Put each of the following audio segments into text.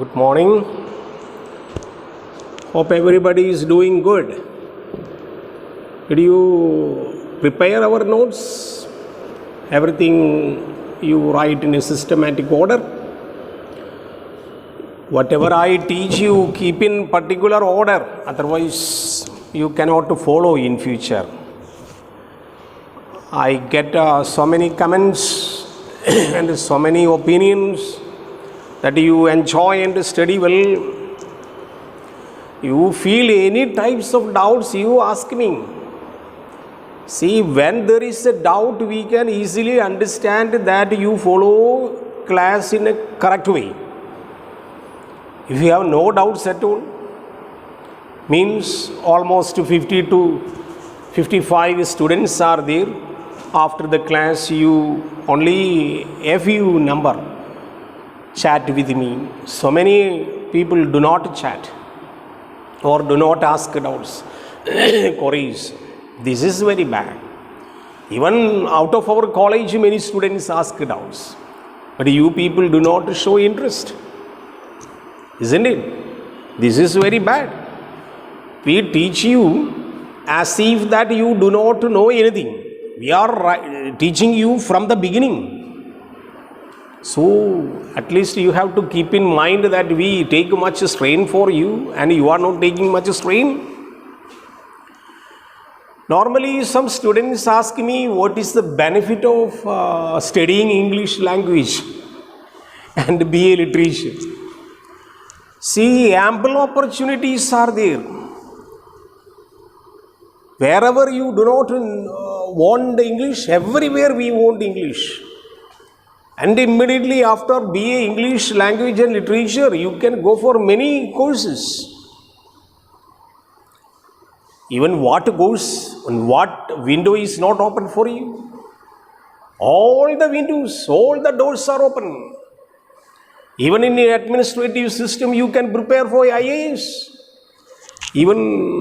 Good morning. Hope everybody is doing good. Did you prepare our notes? Everything you write in a systematic order? Whatever I teach you, keep in particular order. Otherwise, you cannot follow in future. I get so many comments and so many opinions that you enjoy and study well. You feel any types of doubts, you ask me. See, when there is a doubt, we can easily understand that you follow class in a correct way. If you have no doubts at all, means almost 50 to 55 students are there. After the class, you only a few number chat with me. So many people do not chat or do not ask doubts, queries. This is very bad. Even out of our college, many students ask doubts. But you people do not show interest. Isn't it? This is very bad. We teach you as if that you do not know anything. We are teaching you from the beginning. So, at least you have to keep in mind that we take much strain for you and you are not taking much strain. Normally, some students ask me what is the benefit of studying English language and BA literature. See, ample opportunities are there. Wherever you do not want English, everywhere we want English. And immediately after BA English language and literature, you can go for many courses. Even what course and what window is not open for you? All the windows, all the doors are open. Even in the administrative system, you can prepare for IAS. Even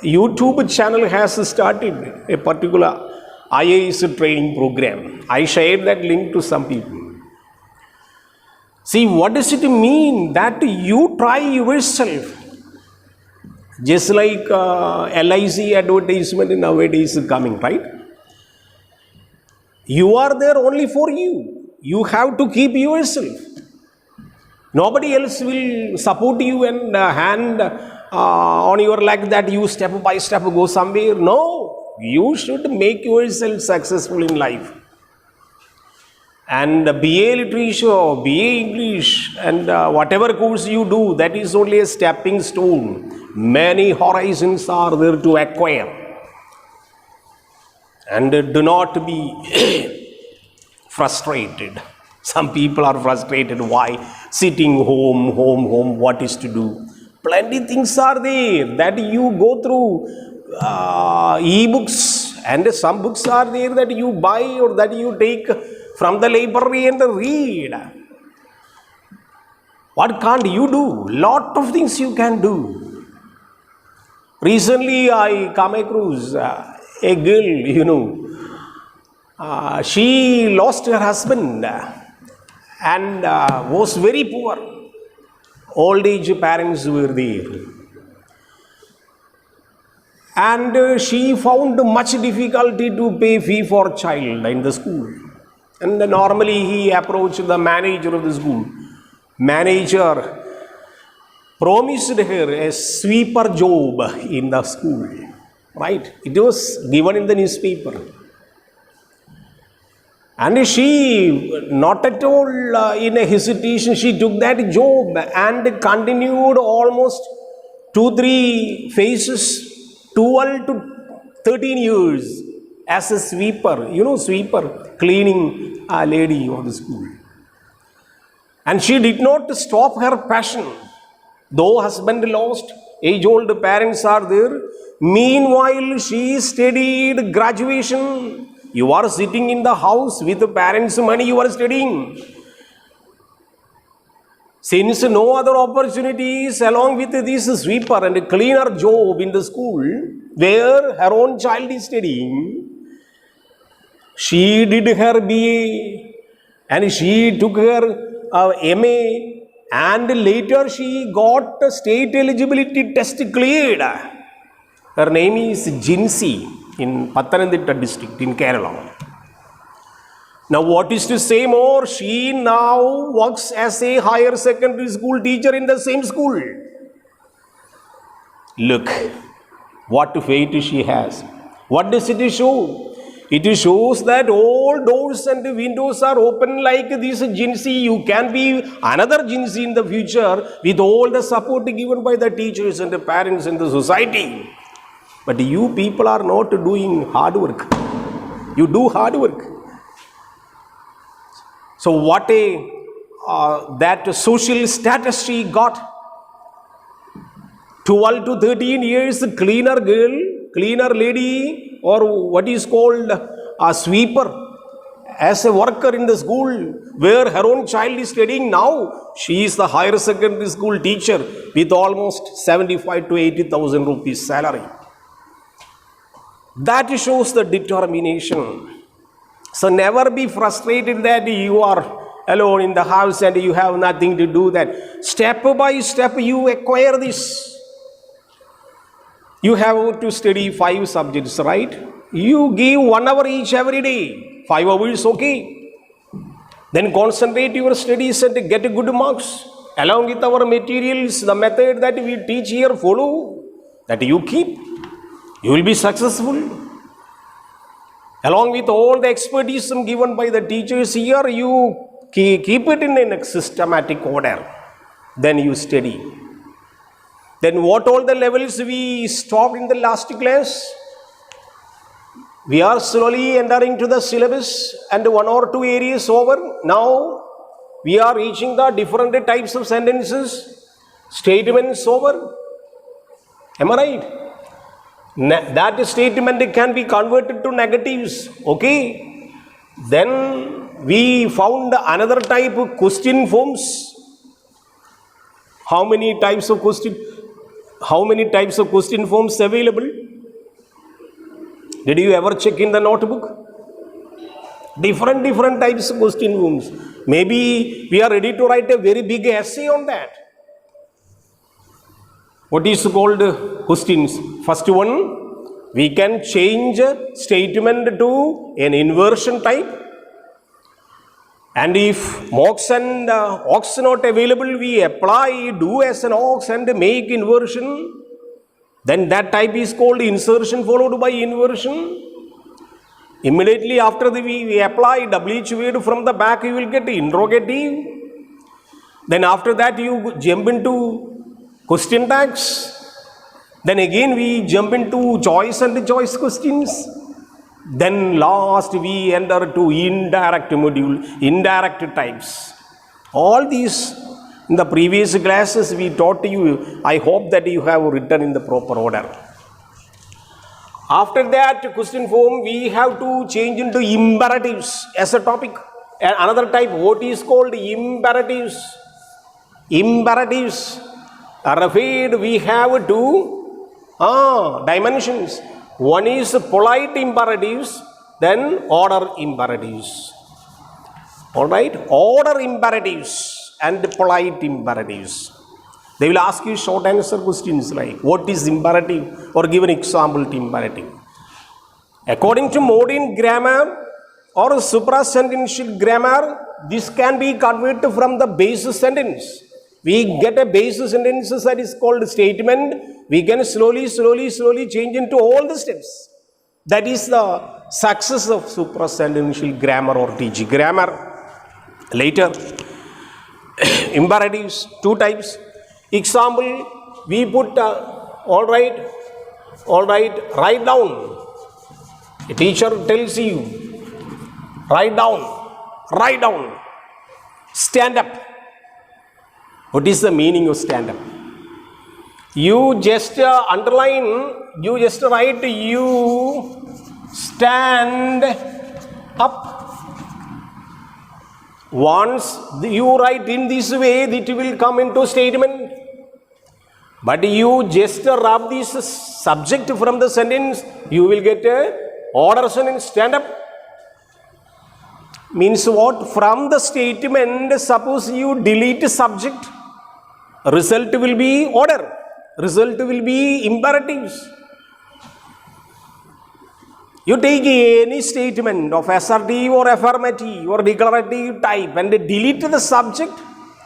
YouTube channel has started a particular IAS training program. I shared that link to some people. See, what does it mean? That you try yourself. Just like LIC advertisement nowadays is coming, right? You are there only for you. You have to keep yourself. Nobody else will support you and hand on your leg that you step by step go somewhere. No. You should make yourself successful in life. And BA literature, BA English, and whatever course you do, that is only a stepping stone. Many horizons are there to acquire. And do not be frustrated. Some people are frustrated. Why? Sitting home, what is to do? Plenty things are there that you go through. E-books, and some books are there that you buy or that you take from the library and read. What can't you do? Lot of things you can do. Recently I come across a girl, she lost her husband and was very poor. Old age parents were there. And she found much difficulty to pay fee for child in the school. And normally he approached the manager of the school. Manager promised her a sweeper job in the school. Right? It was given in the newspaper. And she, not at all in a hesitation, she took that job and continued almost 2-3 phases. 12 to 13 years as a sweeper, sweeper, cleaning a lady of the school. And she did not stop her passion. Though husband lost, age-old parents are there. Meanwhile, she studied graduation. You are sitting in the house with the parents' money, you are studying. Since no other opportunities along with this sweeper and cleaner job in the school where her own child is studying, she did her BA and she took her MA and later she got a state eligibility test cleared. Her name is Jinsi in Pathanamthitta district in Kerala. Now what is to say more? She now works as a higher secondary school teacher in the same school. Look, what fate she has. What does it show? It shows that all doors and windows are open like this Jinsi. You can be another Jinsi in the future with all the support given by the teachers and the parents and the society. But you people are not doing hard work. You do hard work. So what that social status she got. 12 to 13 years, cleaner girl, cleaner lady, or what is called a sweeper, as a worker in the school where her own child is studying. Now she is the higher secondary school teacher with almost 75 to 80,000 rupees salary. That shows the determination. So never be frustrated that you are alone in the house and you have nothing to do. That step by step you acquire this. You have to study 5 subjects, right? You give 1 hour each every day. 5 hours, okay. Then concentrate your studies and get good marks. Along with our materials, the method that we teach here, follow. That you keep. You will be successful. Along with all the expertise given by the teachers here, you keep it in a systematic order. Then you study. Then what all the levels we stopped in the last class? We are slowly entering to the syllabus and 1 or 2 areas over. Now we are reaching the different types of sentences, statements over. Am I right? That statement can be converted to negatives. Okay. Then we found another type of question forms. How many types of question forms available? Did you ever check in the notebook? Different types of question forms. Maybe we are ready to write a very big essay on that. What is called questions? First one, we can change statement to an inversion type. And if ox and ox not available, we apply do as an ox and make inversion. Then that type is called insertion followed by inversion. Immediately after we apply WH word from the back, you will get interrogative. Then after that you jump into question tags. Then again we jump into choice and choice questions. Then last we enter to indirect module, indirect types. All these in the previous classes we taught you. I hope that you have written in the proper order. After that question form, we have to change into imperatives as a topic. And another type, what is called imperatives. Imperatives are afraid we have 2 dimensions. One is polite imperatives, then order imperatives. Alright, order imperatives and polite imperatives. They will ask you short answer questions like what is imperative or give an example to imperative. According to modern grammar or suprasentential grammar, this can be converted from the base sentence. We get a base sentence that is called statement. We can slowly change into all the steps. That is the success of suprasentential grammar or TG grammar. Later, imperatives, 2 types. Example, we put all right, write down. A teacher tells you, write down, stand up. What is the meaning of stand up? You just underline, you just write, you stand up. Once you write in this way, it will come into statement. But you just rub this subject from the sentence, you will get a order sentence, stand up. Means what? From the statement, suppose you delete subject result will be order. Result will be imperatives. You take any statement of assertive or affirmative or declarative type and delete the subject,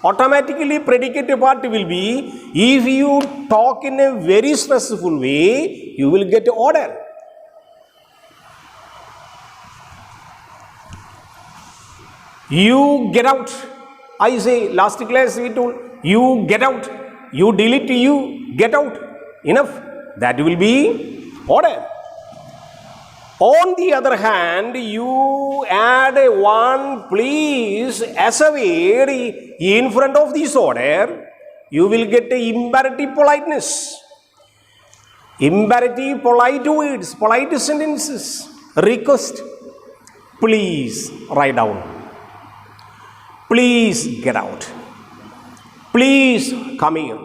automatically predicate part will be, if you talk in a very stressful way, you will get order. You get out. I say, last class we told, you get out. You delete, you get out. Enough. That will be order. On the other hand, you add one please as a word in front of this order, you will get imperative politeness. Imperative polite words, polite sentences. Request, please write down. Please get out. Please come here.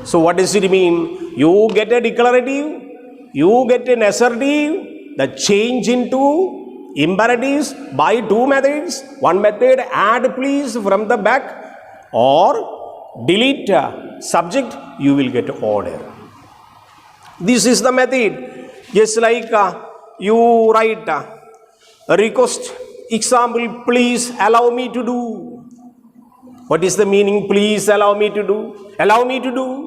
So what does it mean? You get a declarative, you get an assertive, the change into imperatives by two methods. One method, add please from the back, or delete subject, you will get order. This is the method. Just like you write a request, example, please allow me to do. What is the meaning? Please allow me to do. Allow me to do.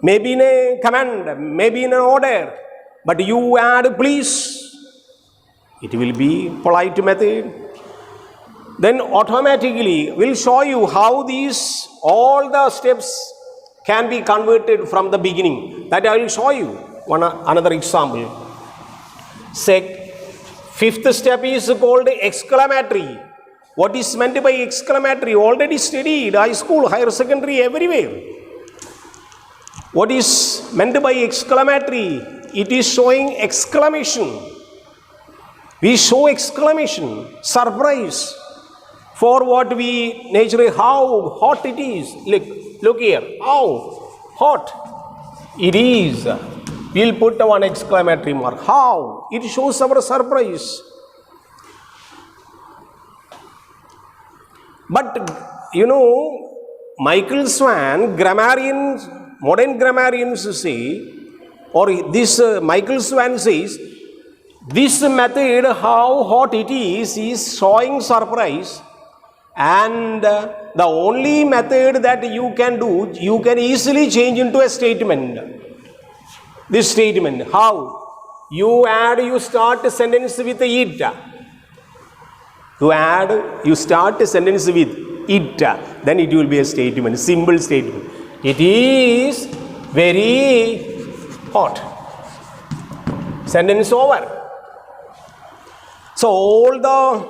Maybe in a command, maybe in an order, but you add please. It will be polite method. Then automatically will show you how these all the steps can be converted from the beginning. That I will show you another example. Say, fifth step is called exclamatory. What is meant by exclamatory? Already studied high school, higher secondary, everywhere. What is meant by exclamatory? It is showing exclamation. We show exclamation, surprise for what we naturally, how hot it is. Look here, how hot it is. We'll put one exclamatory mark. How? It shows our surprise. But you know, Michael Swan, grammarians, modern grammarians say, or this Michael Swan says, this method, how hot it is showing surprise, and the only method that you can do, you can easily change into a statement. This statement, how? You start a sentence with it. You start a sentence with it, then it will be a statement, simple statement. It is very hot. Sentence over. So all the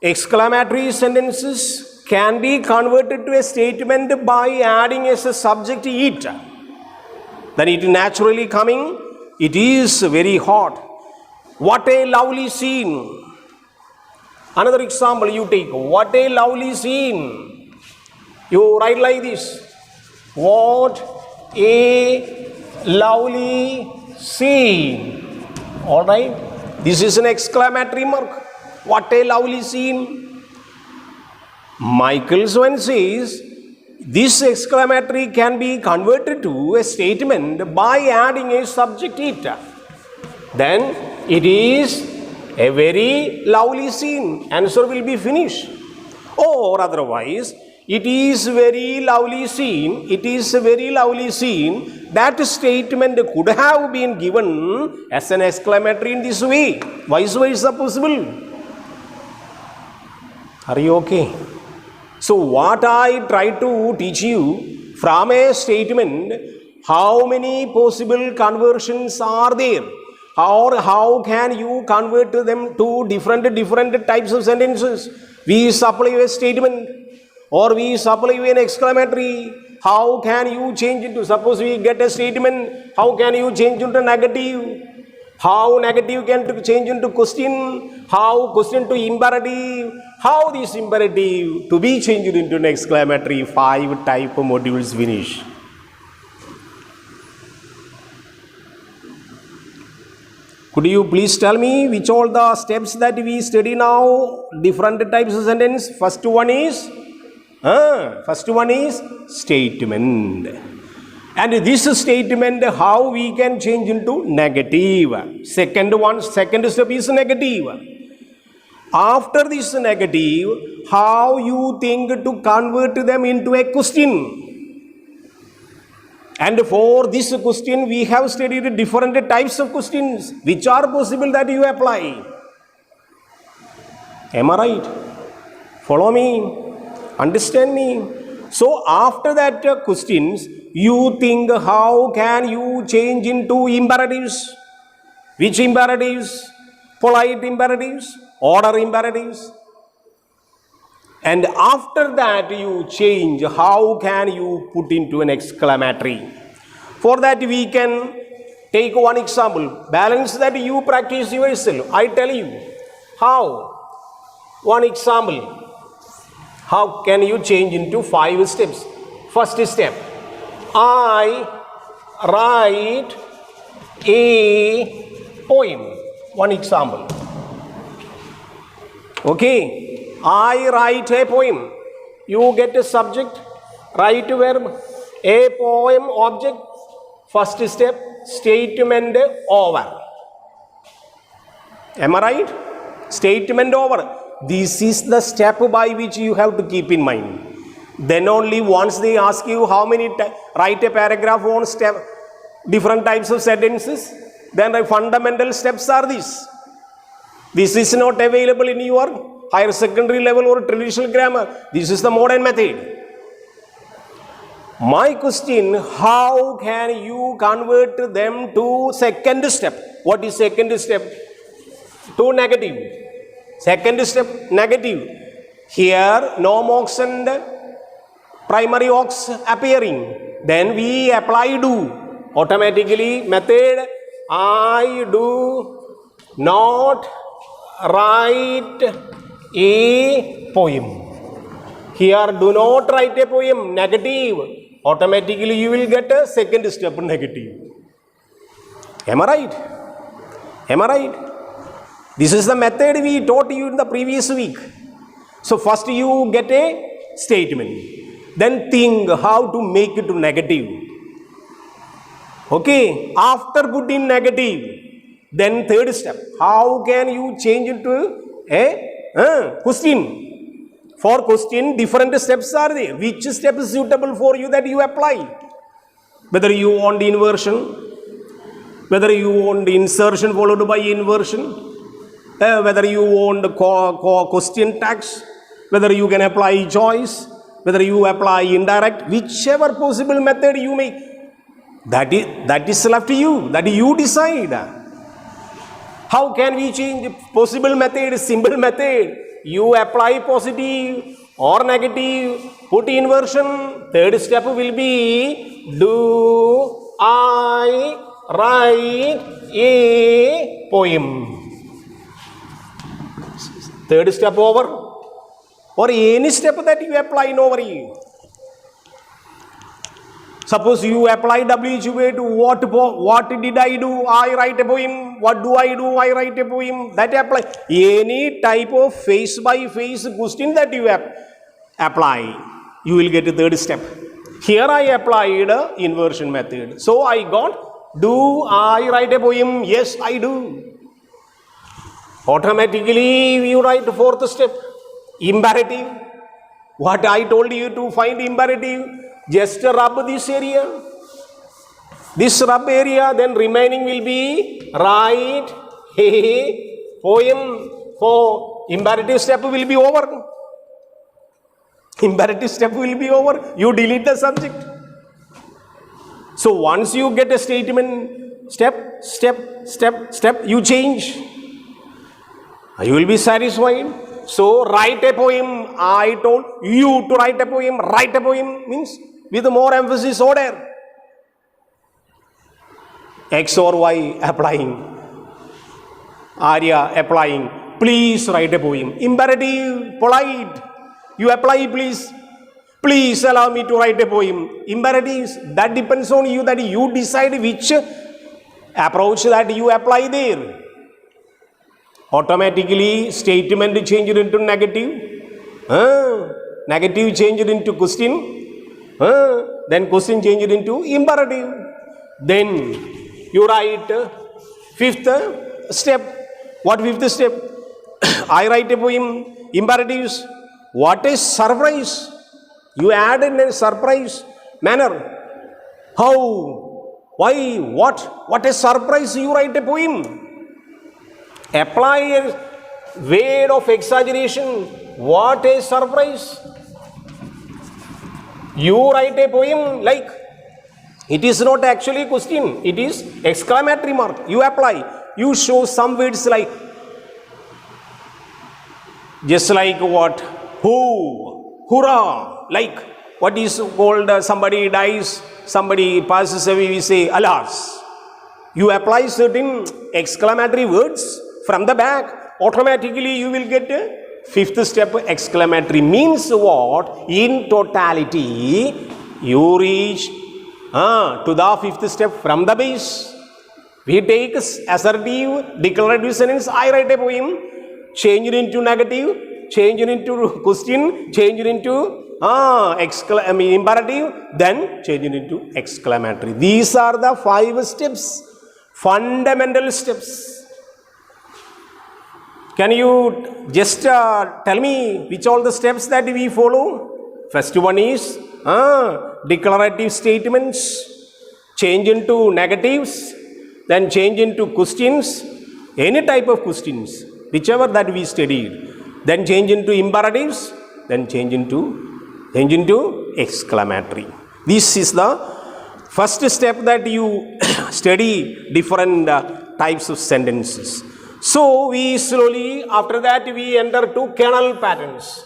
exclamatory sentences can be converted to a statement by adding as a subject it. Then it naturally coming, it is very hot. What a lovely scene. Another example you take, what a lovely scene. You write like this. What a lovely scene. Alright. This is an exclamatory mark. What a lovely scene. Michael Swan says, this exclamatory can be converted to a statement by adding a subject it. Then it is a very lovely scene. Answer will be finished. Or otherwise, it is very lovely scene. It is a very lovely scene. That statement could have been given as an exclamatory in this way. Vice versa possible. Are you okay? So what I try to teach you, from a statement, how many possible conversions are there? Or how can you convert them to different types of sentences? We supply a statement, or we supply an exclamatory. How can you change it to, suppose we get a statement, how can you change into negative? How negative can change into question? How question to imperative? How this imperative to be changed into an exclamatory? 5 type of modules finish. Could you please tell me which all the steps that we study now, different types of sentence? First one is First one is statement. And this statement, how we can change into negative. Second step is negative. After this negative, how you think to convert them into a question. And for this question, we have studied different types of questions which are possible that you apply. Am I right? Follow me. Understand me. So after that questions, you think how can you change into imperatives? Which imperatives? Polite imperatives, order imperatives. And after that you change, how can you put into an exclamatory? For that we can take one example. Balance that you practice yourself. I tell you how. One example. How can you change into 5 steps? First step. I write a poem. One example. Okay. I write a poem. You get a subject, write verb, a poem object. First step, statement over. Am I right? Statement over. This is the step by which you have to keep in mind. Then only once they ask you how many write a paragraph on step, different types of sentences, then the fundamental steps are these. This is not available in your higher secondary level or traditional grammar. This is the modern method. My question, how can you convert them to second step? What is second step? To negative. Second step, negative. Here, no mox and primary ox appearing. Then we apply do. Automatically, method, I do not write a poem. Here, do not write a poem, negative. Automatically, you will get a second step, negative. Am I right? Am I right? This is the method we taught you in the previous week. So first you get a statement. Then think how to make it to negative. Okay. After putting negative, then third step. How can you change it to a question? For question, different steps are there. Which step is suitable for you that you apply? Whether you want inversion, whether you want insertion followed by inversion, whether you want question tags, whether you can apply choice, whether you apply indirect, whichever possible method you make, that is left to you, that you decide. How can we change possible method, simple method? You apply positive or negative, put inversion. Third step will be, do I write a poem? Third step over, or any step that you apply in over here. Suppose you apply WH to what did I do? I write a poem. What do? I write a poem. That apply. Any type of face by face question that you apply, you will get a third step. Here I applied inversion method. So I got, do I write a poem? Yes, I do. Automatically you write the fourth step, imperative. What I told you to find imperative, just rub this area, this rub area, then remaining will be write a poem. For imperative step will be over. Imperative step will be over. You delete the subject. So once you get a statement, step, you change. You will be satisfied. So write a poem. I told you to write a poem. Write a poem means with more emphasis order. X or Y applying. Arya applying. Please write a poem. Imperative, polite. You apply please. Please allow me to write a poem. Imperatives, that depends on you, that you decide which approach that you apply there. Automatically statement changed into negative. negative changed into question, then question changed into imperative. Then you write fifth step. What fifth step? I write a poem, imperatives. What a surprise! You add in a surprise manner. How? Why? What? What a surprise! You write a poem. Apply a word of exaggeration. What a surprise! You write a poem like, it is not actually a question, it is exclamatory mark. You apply. You show some words like, just like what? Who? Hurrah! Like what is called somebody dies, somebody passes away, we say alas. You apply certain exclamatory words from the back, automatically you will get a fifth step. Exclamatory means what? In totality, you reach to the fifth step from the base. We take assertive, declarative sentence. I write a poem, change it into negative, change it into question, change it into imperative, then change it into exclamatory. These are the 5 steps, fundamental steps. Can you just tell me which all the steps that we follow? First one is declarative statements, change into negatives, then change into questions, any type of questions, whichever that we studied, then change into imperatives, then change into exclamatory. This is the first step that you study different types of sentences. So we slowly, after that we enter to kernel patterns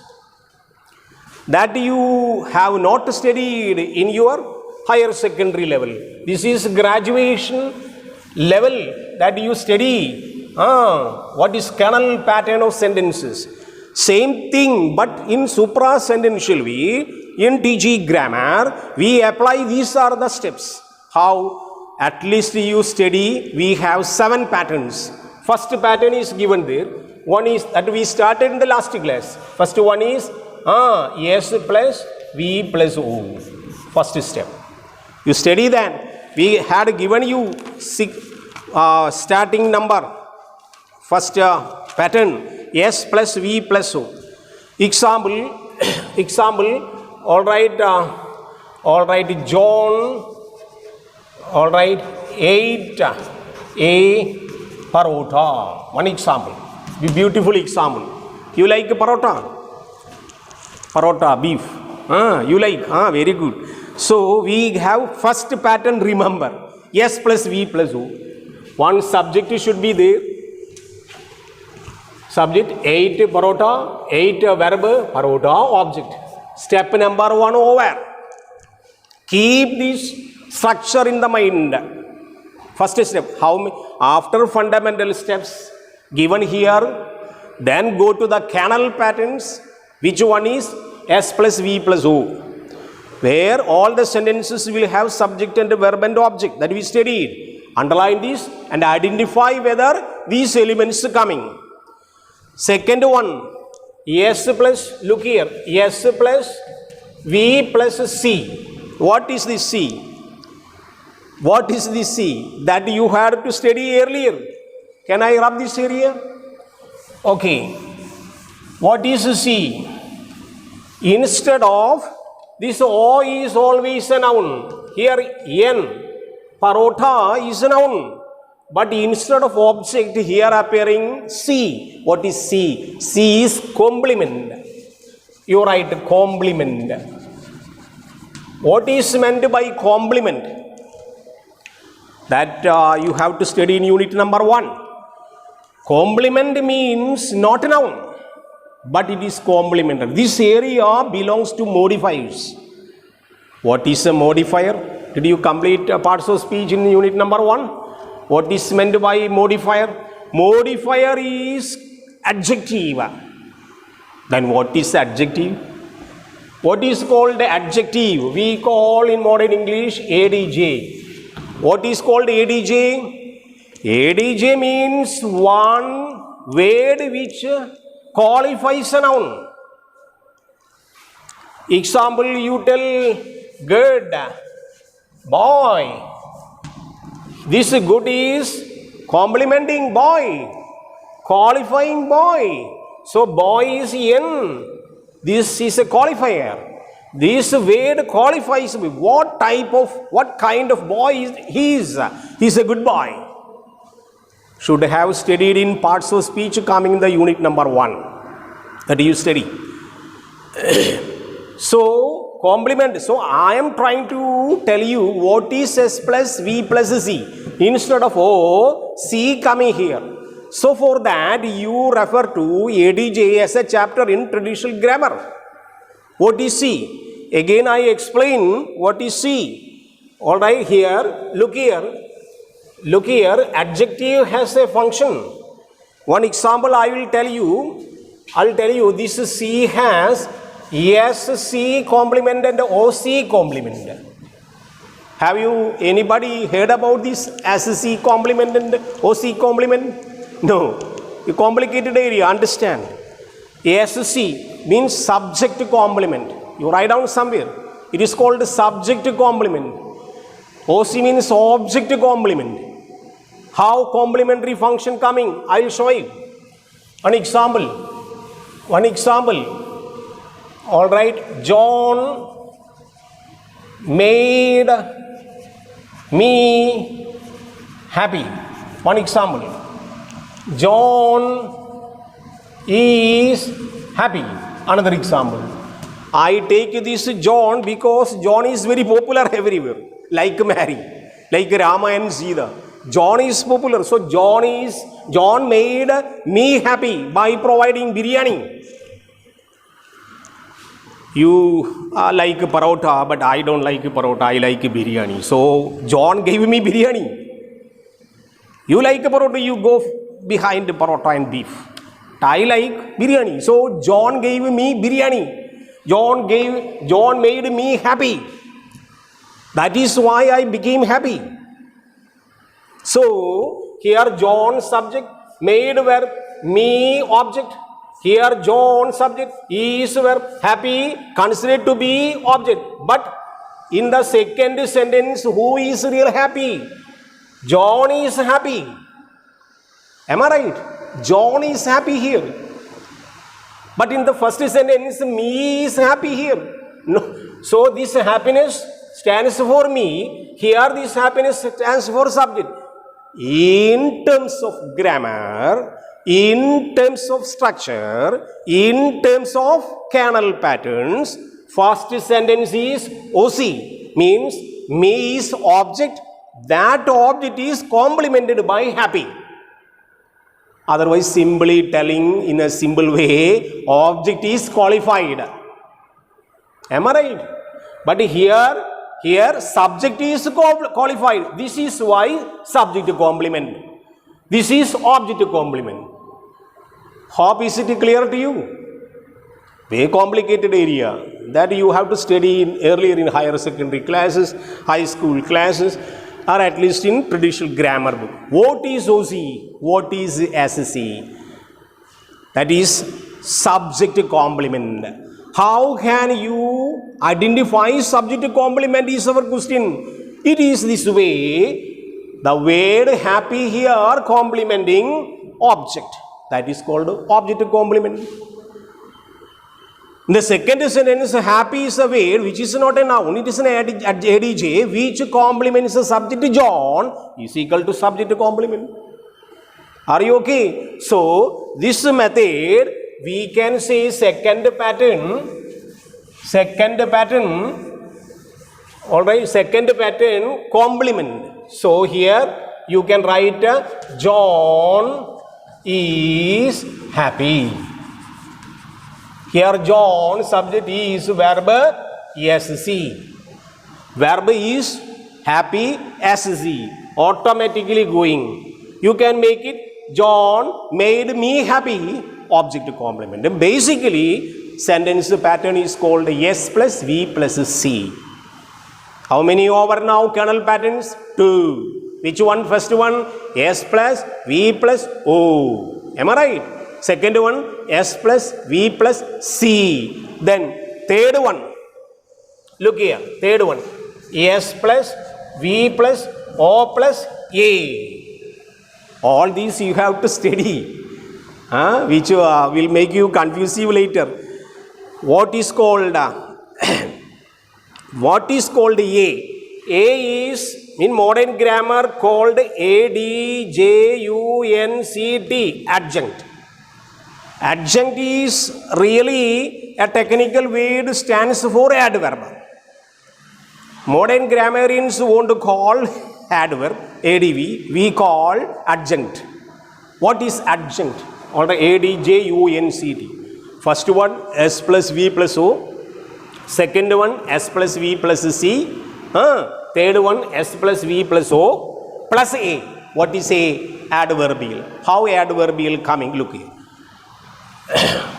that you have not studied in your higher secondary level. This is graduation level that you study. What is kernel pattern of sentences? Same thing, but in supra-sentential way, in TG grammar, we apply these are the steps. How? At least you study, we have 7 patterns. First pattern is given there. One is that we started in the last class. First one is S plus V plus O. First step. You study that. We had given you starting number. First pattern S plus V plus O. Example. All right, John. All right, 8 a parota. One example. Beautiful example. You like parota? Parota, beef. You like? Very good. So we have first pattern, remember. S plus V plus O. One subject should be there. Subject 8 parota, 8 verb, parota object. Step number 1 over. Keep this structure in the mind. First step, after fundamental steps given here, then go to the kernel patterns. Which one is S plus V plus O, where all the sentences will have subject and verb and object that we studied. Underline this and identify whether these elements are coming. Second one, S plus, look here, S plus V plus C. What is the C? What is the C? That you had to study earlier. Can I rub this area? Okay. What is C? Instead of this O is always a noun. Here N, parota is a noun. But instead of object here appearing C. What is C? C is complement. You write complement. What is meant by complement? That you have to study in unit number 1. Complement means not a noun, but it is complementary. This area belongs to modifiers. What is a modifier? Did you complete parts of speech in unit number 1? What is meant by modifier? Modifier is adjective. Then what is adjective? What is called adjective? We call in modern English ADJ. What is called ADJ? ADJ means one word which qualifies a noun. Example, you tell good, boy. This good is complimenting boy, qualifying boy. So boy is N. This is a qualifier. This word qualifies me. What kind of boy he is? He is a good boy. Should have studied in parts of speech coming in the unit number 1. That you study. So, complement. So, I am trying to tell you what is S plus V plus C. Instead of O, C coming here. So, for that, you refer to ADJ as a chapter in traditional grammar. What is C? Again, I explain what is C. Alright, here, look here. Look here, adjective has a function. One example I will tell you, this C has SC complement and OC complement. Have you anybody heard about this SC complement and OC complement? No. A complicated area, understand. SC means subject complement. You write down somewhere. It is called subject complement. OC means object complement. How complementary function coming? I will show you. One example. All right. John made me happy. One example. John is happy. Another example. I take this John because John is very popular everywhere. Like Mary, like Rama and Sita. John is popular. So John made me happy by providing biryani. You like parota, but I don't like parota. I like biryani. So John gave me biryani. You like parota, you go behind parota and beef. I like biryani. So John gave me biryani. John made me happy. That is why I became happy. So, here John subject, made verb, me object. Here John subject, is verb, happy, considered to be object. But in the second sentence, who is real happy? John is happy. Am I right? John is happy here. But in the first sentence, me is happy here. No. So, this happiness stands for me. Here this happiness stands for subject. In terms of grammar, in terms of structure, in terms of canal patterns, first sentence is OC, means me is object, that object is complemented by happy. Otherwise, simply telling in a simple way, object is qualified. Am I right? But here subject is qualified. This is why subject complement. This is object complement. Hope is it clear to you? Very complicated area that you have to study earlier in higher secondary classes, high school classes, or at least in traditional grammar book. What is OC? What is SC? That is subject complement. How can you identify subject complement is our question. It is this way. The word happy here complementing object. That is called object complement. In the second sentence, happy is a word which is not a noun. It is an ADJ which complements the subject John is equal to subject complement. Are you okay? So, this method we can say second pattern, alright, second pattern complement. So here you can write John is happy. Here John subject is verb SC. Verb is happy SC. Automatically going. You can make it John made me happy. Object complement. And basically, sentence pattern is called S plus V plus C. How many over now kernel patterns? 2. Which one? First one, S plus V plus O. Am I right? Second one, S plus V plus C. Then third one, Look here, third one. S plus V plus O plus A. All these you have to study, which will make you confuse you later. What is called what is called A? A is in modern grammar called adjunct. Adjunct. Adjunct is really a technical word, stands for adverb. Modern grammarians want to call adverb, adv, we call adjunct. What is adjunct? Or adjunct. First one, S plus V plus O. Second one, S plus V plus C. Third one, S plus V plus O plus A. What is A? Adverbial. How adverbial coming? Look here.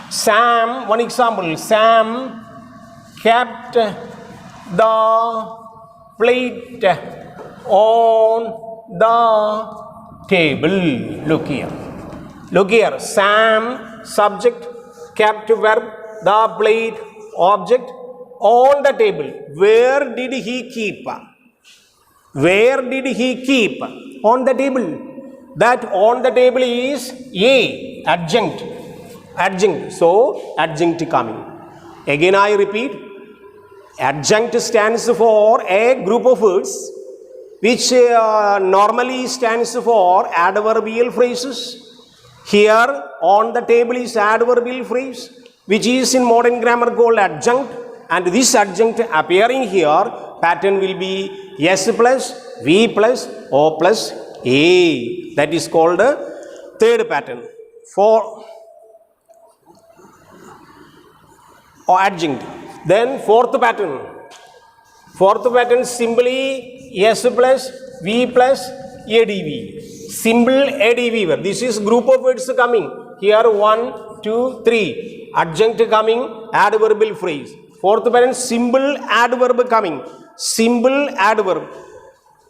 Sam, one example. Sam kept the plate on the table. Look here. Look here. Sam, subject, kept verb, the plate, object, on the table. Where did he keep? Where did he keep? On the table. That on the table is A, adjunct. Adjunct. So, adjunct coming. Again I repeat. Adjunct stands for a group of words which normally stands for adverbial phrases. Here on the table is adverbial phrase which is in modern grammar called adjunct, and this adjunct appearing here pattern will be S plus V plus O plus A. That is called third pattern for or adjunct. Then fourth pattern. Fourth pattern simply S plus V plus ADV. Simple ADV verb. This is group of words coming. Here 1, 2, 3. Adjunct coming, adverbial phrase. Fourth pattern, simple adverb coming. Simple adverb.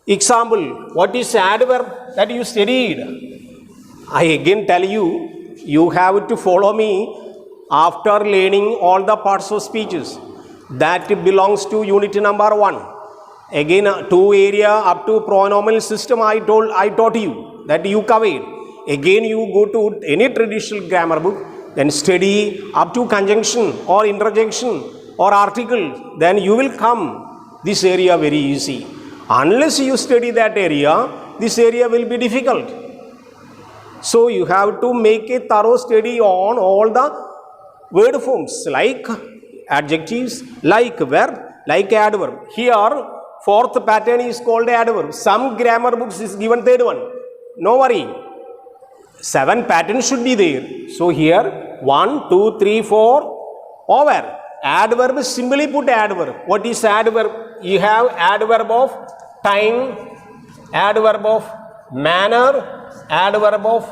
Example, what is adverb that you studied? I again tell you, you have to follow me after learning all the parts of speeches. That belongs to unit number 1. Again, 2 area up to pronominal system I taught you that you covered. Again, you go to any traditional grammar book, then study up to conjunction or interjection or article. Then you will come this area very easy. Unless you study that area, this area will be difficult. So you have to make a thorough study on all the word forms like adjectives, like verb, like adverb. Here, fourth pattern is called adverb. Some grammar books is given third one. No worry. 7 patterns should be there. So here, 1, 2, 3, 4, over. Adverb, simply put adverb. What is adverb? You have adverb of time, adverb of manner, adverb of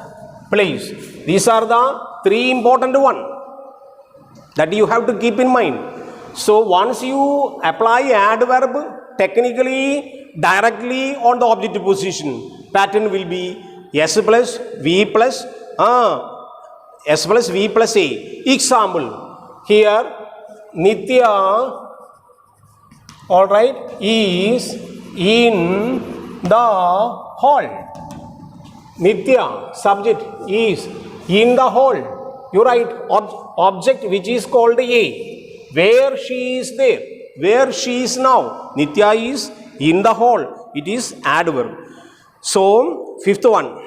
place. These are the 3 important ones that you have to keep in mind. So once you apply adverb technically directly on the objective position, pattern will be S plus V plus S plus V plus A. Example, here Nitya, all right, is in the hall. Nitya, subject, is in the hall. You write object which is called A. Where she is there. Where she is now. Nitya is in the hall. It is adverb. So, fifth one.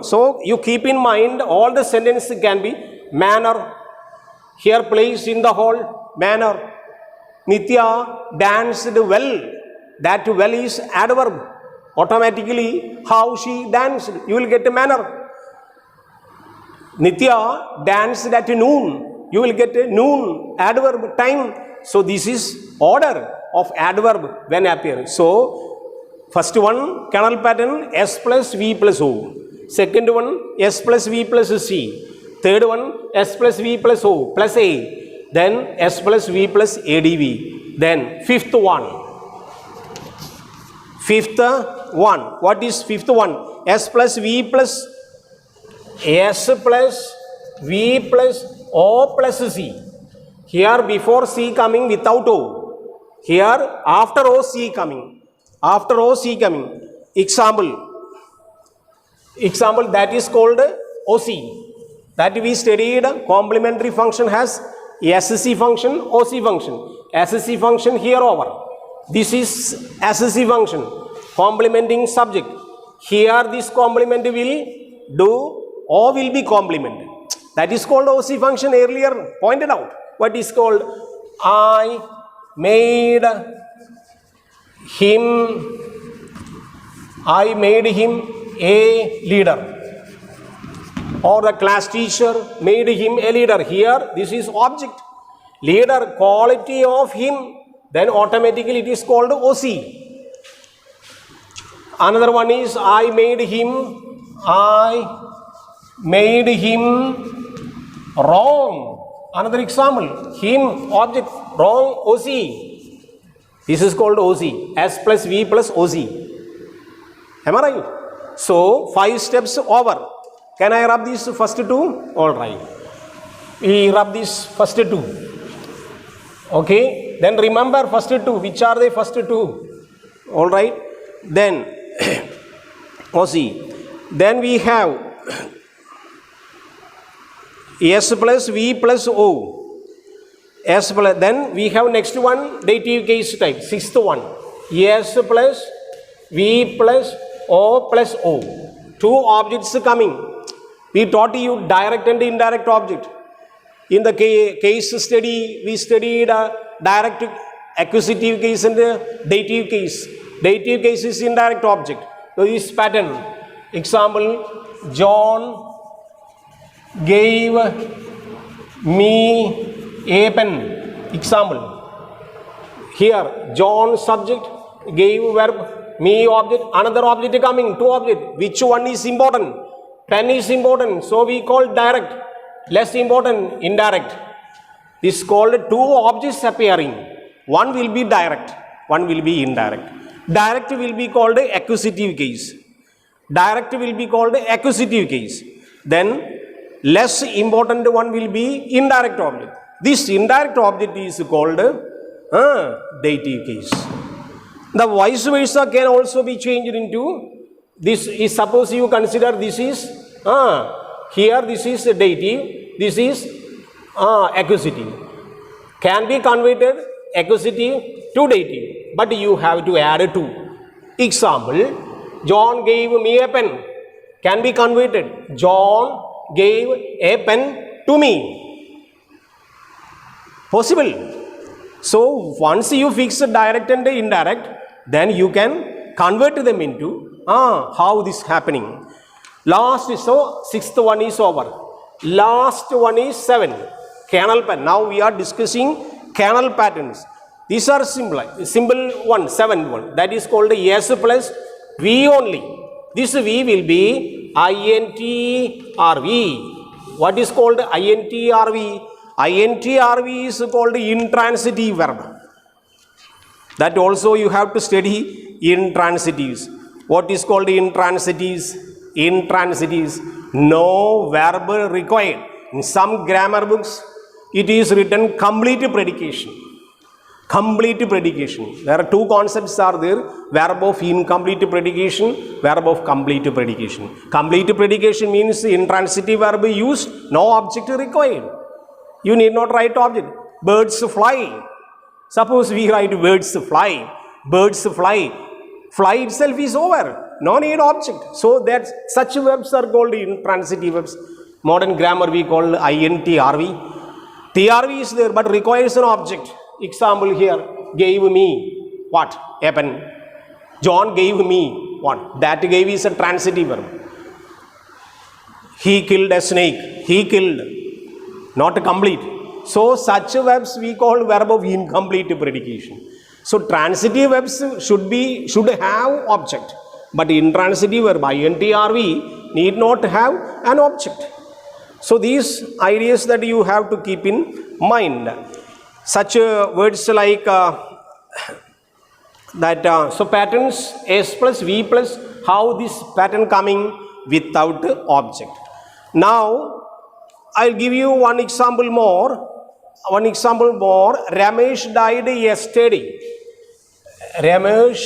So, you keep in mind all the sentences can be manner. Here place in the hall. Manner. Nitya danced well. That well is adverb. Automatically, how she danced. You will get a manner. Nitya danced at noon. You will get a noon adverb time. So this is order of adverb when appearing. So first one canal pattern S plus V plus O. Second one S plus V plus C. Third one S plus V plus O plus A. Then S plus V plus ADV. Then fifth one. What is fifth one? S plus V plus S plus V plus O plus C. Here before C coming without O. Here after O C coming. After O C coming. Example that is called OC. That we studied complementary function has SC function, OC function. SC function here over. This is SC function, complementing subject. Here this complement will do, O will be complement. That is called OC function, earlier pointed out. What is called? I made him a leader. Or the class teacher made him a leader. Here this is object. Leader, quality of him, then automatically it is called OC. Another one is I made him wrong. Another example, him, object, wrong, OC. This is called OC. S plus V plus OC. Am I right? So 5 steps over. Can I rub these first 2? Alright. We rub these first 2. Okay. Then remember first 2. Which are the first 2? Alright. Then OC. Then we have S plus V plus O. S plus, then we have next one, dative case type, 6th one. S plus V plus O plus O. 2 objects coming. We taught you direct and indirect object. In the case study, we studied direct accusative case and dative case. Dative case is indirect object. So this pattern. Example, John gave me a pen. Example. Here, John subject, gave verb, me object, another object coming, 2 object. Which one is important? Pen is important. So we call direct. Less important, indirect. This is called 2 objects appearing. One will be direct, one will be indirect. Direct will be called accusative case. Direct will be called accusative case. Then less important one will be indirect object. This indirect object is called dative case. The vice versa can also be changed into this is, suppose you consider this is here this is dative, this is accusative. Can be converted accusative to dative, but you have to add 2. Example, John gave me a pen. Can be converted. John gave a pen to me. Possible. So once you fix direct and indirect, then you can convert them into how this happening. Last is, so 6th one is over. Last one is 7. Canal pattern. Now we are discussing canal patterns. These are simple 1, 7 one. That is called S plus V only. This V will be INTRV. What is called INTRV? INTRV is called intransitive verb. That also you have to study intransitives. What is called intransitives? Intransitives. No verb required. In some grammar books, it is written complete predication. Complete predication. There are 2 concepts are there. Verb of incomplete predication, verb of complete predication. Complete predication means intransitive verb used, no object required. You need not write object. Birds fly. Suppose we write birds fly. Birds fly. Fly itself is over. No need object. So that such verbs are called intransitive verbs. Modern grammar we call INTRV. TRV is there but requires an object. Example here, gave me what? A pen. John gave me what? That gave is a transitive verb. He killed a snake. He killed. Not complete. So such verbs we call verb of incomplete predication. So transitive verbs should have object. But intransitive verb INTRV need not have an object. So these ideas that you have to keep in mind. Such words like so patterns S plus V plus, how this pattern coming without object. Now I'll give you one example more. one example more. Ramesh died yesterday. Ramesh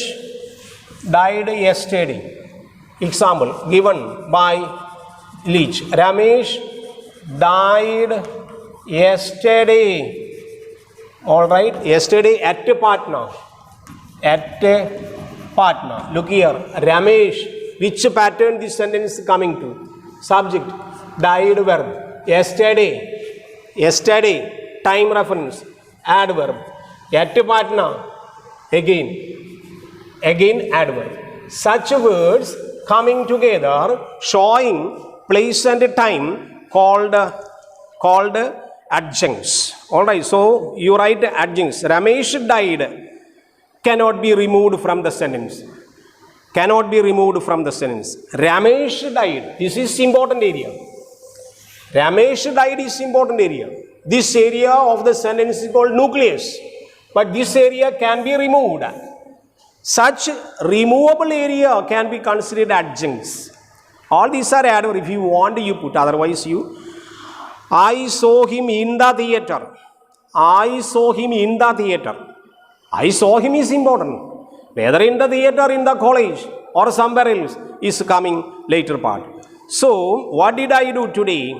died yesterday. Example given by Leach. Ramesh died yesterday. All right. Yesterday at a partner. At a partner. Look here. Ramesh. Which pattern this sentence is coming to? Subject. Died verb. Yesterday. Yesterday. Time reference. Adverb. At a partner. Again adverb. Such words coming together showing place and time called adjuncts. Alright, so you write adjuncts. Ramesh died cannot be removed from the sentence. Cannot be removed from the sentence. Ramesh died. This is important area. Ramesh died is important area. This area of the sentence is called nucleus. But this area can be removed. Such removable area can be considered adjuncts. All these are added. If you want, you put. Otherwise, you. I saw him in the theater. I saw him in the theater. I saw him is important. Whether in the theater, in the college, or somewhere else is coming later part. So, what did I do today?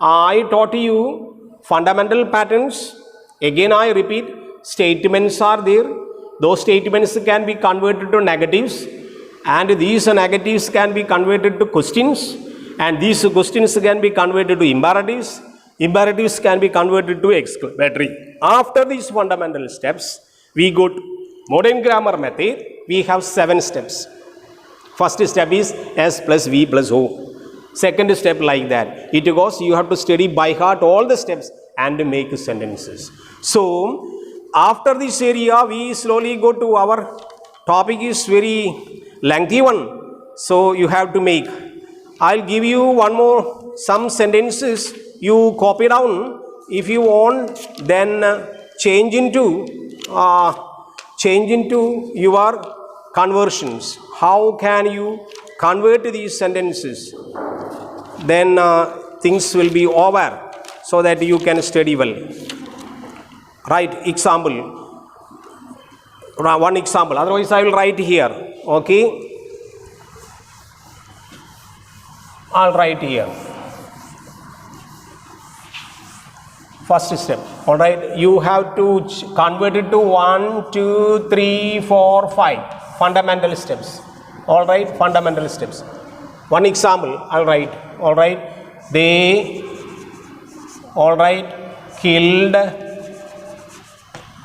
I taught you fundamental patterns. Again, I repeat. Statements are there. Those statements can be converted to negatives, and these negatives can be converted to questions, and these questions can be converted to imperatives. Imperatives can be converted to exclamatory. After these fundamental steps, we go to modern grammar method. We have 7 steps. First step is S plus V plus O. Second step like that. It goes, you have to study by heart all the steps and make sentences. So, after this area, we slowly go to our topic is very lengthy one. So, you have to make. I'll give you one more, some sentences. You copy down. If you want, then change into your conversions. How can you convert these sentences? Then things will be over so that you can study well. Right, example. One example. Otherwise, I will write here. Okay. I'll write here. First step. All right. You have to convert it to 1, 2, 3, 4, 5. Fundamental steps. All right. Fundamental steps. One example. I'll write. All right. They. All right. Killed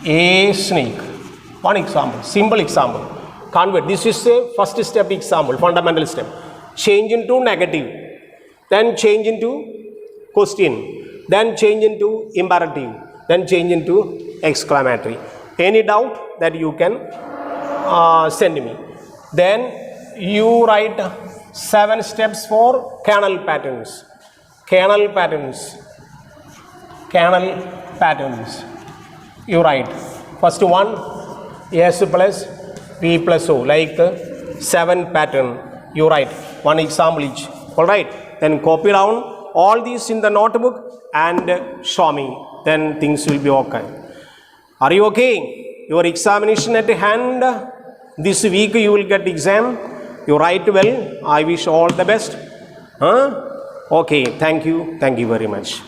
a snake. One example, simple example. Convert. This is a first step example, fundamental step. Change into negative, then change into question, then change into imperative, then change into exclamatory. Any doubt that you can send me. Then you write 7 steps for kernel patterns. Kernel patterns. Kernel patterns. You write first one S plus V plus O, like 7 pattern. You write one example each. All right. Then copy down all these in the notebook and show me. Then things will be okay. Are you okay? Your examination at hand. This week you will get exam. You write well. I wish all the best. Okay. Thank you. Thank you very much.